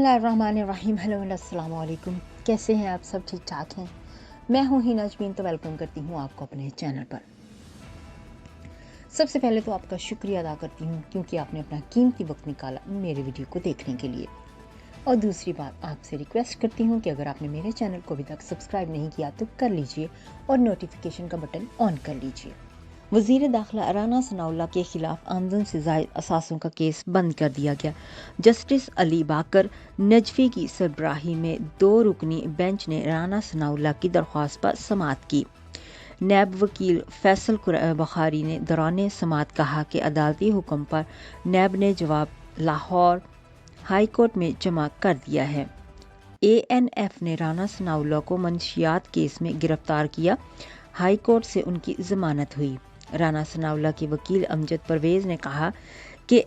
बिस्मिल्लाहिर्रहमानिर्रहीम। Hello and अस्सलाम वालेकुम। कैसे हैं आप सब? ठीक ठाक हैं? मैं हूं हिना अजमीन, तो वेलकम करती हूं आपको अपने चैनल पर। सबसे पहले तो आपका शुक्रिया अदा करती हूं क्योंकि आपने अपना कीमती वक्त निकाला मेरे वीडियो को देखने के लिए। और दूसरी बात, आपसे रिक्वेस्ट करती हूं कि अगर आपने मेरे चैनल को अभी तक सब्सक्राइब नहीं किया तो कर लीजिए और नोटिफिकेशन का बटन ऑन कर लीजिए। वज़ीर दाखिला राना सनाउल्लाह के खिलाफ आमदन से ज़ायद असासों का केस बंद कर दिया गया। जस्टिस अली बाकर नजफी की सरबराही में 2 रुकनी बेंच ने राना सनाउल्लाह की दरख्वास्त पर समाअत की। नैब वकील फैसल बुखारी ने दौरान समाअत कहा कि अदालती हुक्म पर नैब ने जवाब लाहौर हाई कोर्ट में जमा कर दिया है। ANF ने राना सनाउल्लाह को मंशियात केस में गिरफ्तार किया। हाई कोर्ट से उनकी जमानत हुई। राना सनाउल्लाह के वकील अमजद परवेज ने कहा कि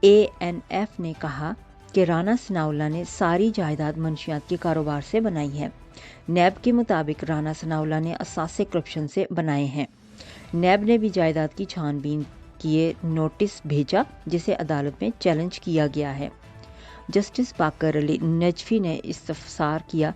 ANF ने कहा कि राना सनाउल्लाह ने सारी जायदाद मंशियात के कारोबार से बनाई है। नैब के मुताबिक राना सनाउल्लाह ने असासे करप्शन से बनाए हैं। नैब ने भी जायदाद की छानबीन किए नोटिस भेजा, जिसे अदालत में चैलेंज किया गया है। जस्टिस बाकर अली नजफी ने इस्तफसार किया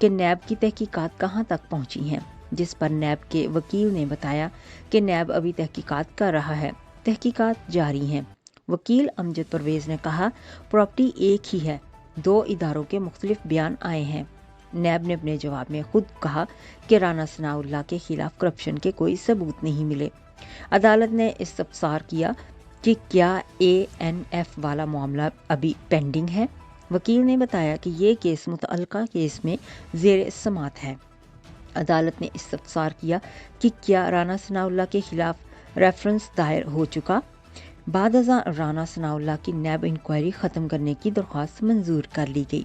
कि नैब की तहकीकात कहां तक पहुंची हैं, जिस पर नैब के वकील ने बताया कि नैब अभी तहकीकात कर रहा है, तहकीकात जारी हैं। वकील अमजद परवेज ने कहा, प्रॉपर्टी एक ही है, 2 इदारों के मुख्तलिफ बयान आए हैं। नैब ने अपने जवाब में खुद कहा कि राना सनाउल्लाह के खिलाफ करप्शन के कोई सबूत नहीं मिले। अदालत ने इस्तफसार किया कि क्या ANF वाला मामला अभी पेंडिंग है। वकील ने बताया कि ये केस मुतअल्लिका केस में ज़ेर समाअत है। अदालत ने इस्तफसार किया कि क्या राना सनाउल्लाह के खिलाफ रेफरेंस दायर हो चुका। बाद अज़ां राना सनाउल्लाह की नैब इंक्वायरी ख़त्म करने की दरख्वास्त मंजूर कर ली गई।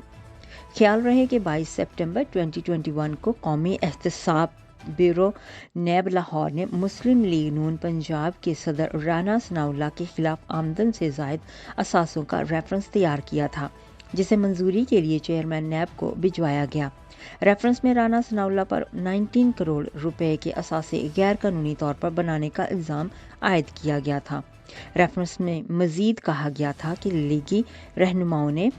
ख्याल रहे कि 22 सितंबर 2021 को कौमी एहतसाब ब्यूरो नैब लाहौर ने मुस्लिम लीग नून पंजाब के सदर राना सनाउल्लाह के खिलाफ आमदन से ज़ायद असासों का रेफरेंस तैयार किया था, जिसे मंजूरी के लिए चेयरमैन नैब को भिजवाया गया। रेफरेंस में राना सनाउल्लाह पर 19 करोड़ रुपए के असासे गैर कानूनी तौर पर बनाने का इल्ज़ाम आयद किया गया था। रेफरेंस में मज़ीद कहा गया था कि लीगी रहनुमाओं ने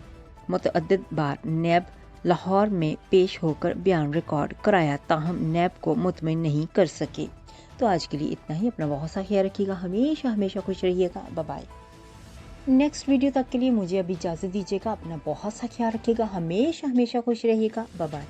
मुतअद्दिद बार नैब लाहौर में पेश होकर बयान रिकॉर्ड कराया, ताहम नैब को मुतमईन नहीं कर सके। तो आज के लिए इतना ही। अपना बहुत सा ख्याल रखिएगा, हमेशा हमेशा खुश रहिएगा। Bye bye. नेक्स्ट वीडियो तक के लिए मुझे अभी इजाज़त दीजिएगा। अपना बहुत सा ख्याल रखिएगा, हमेशा हमेशा खुश रहिएगा। Bye bye.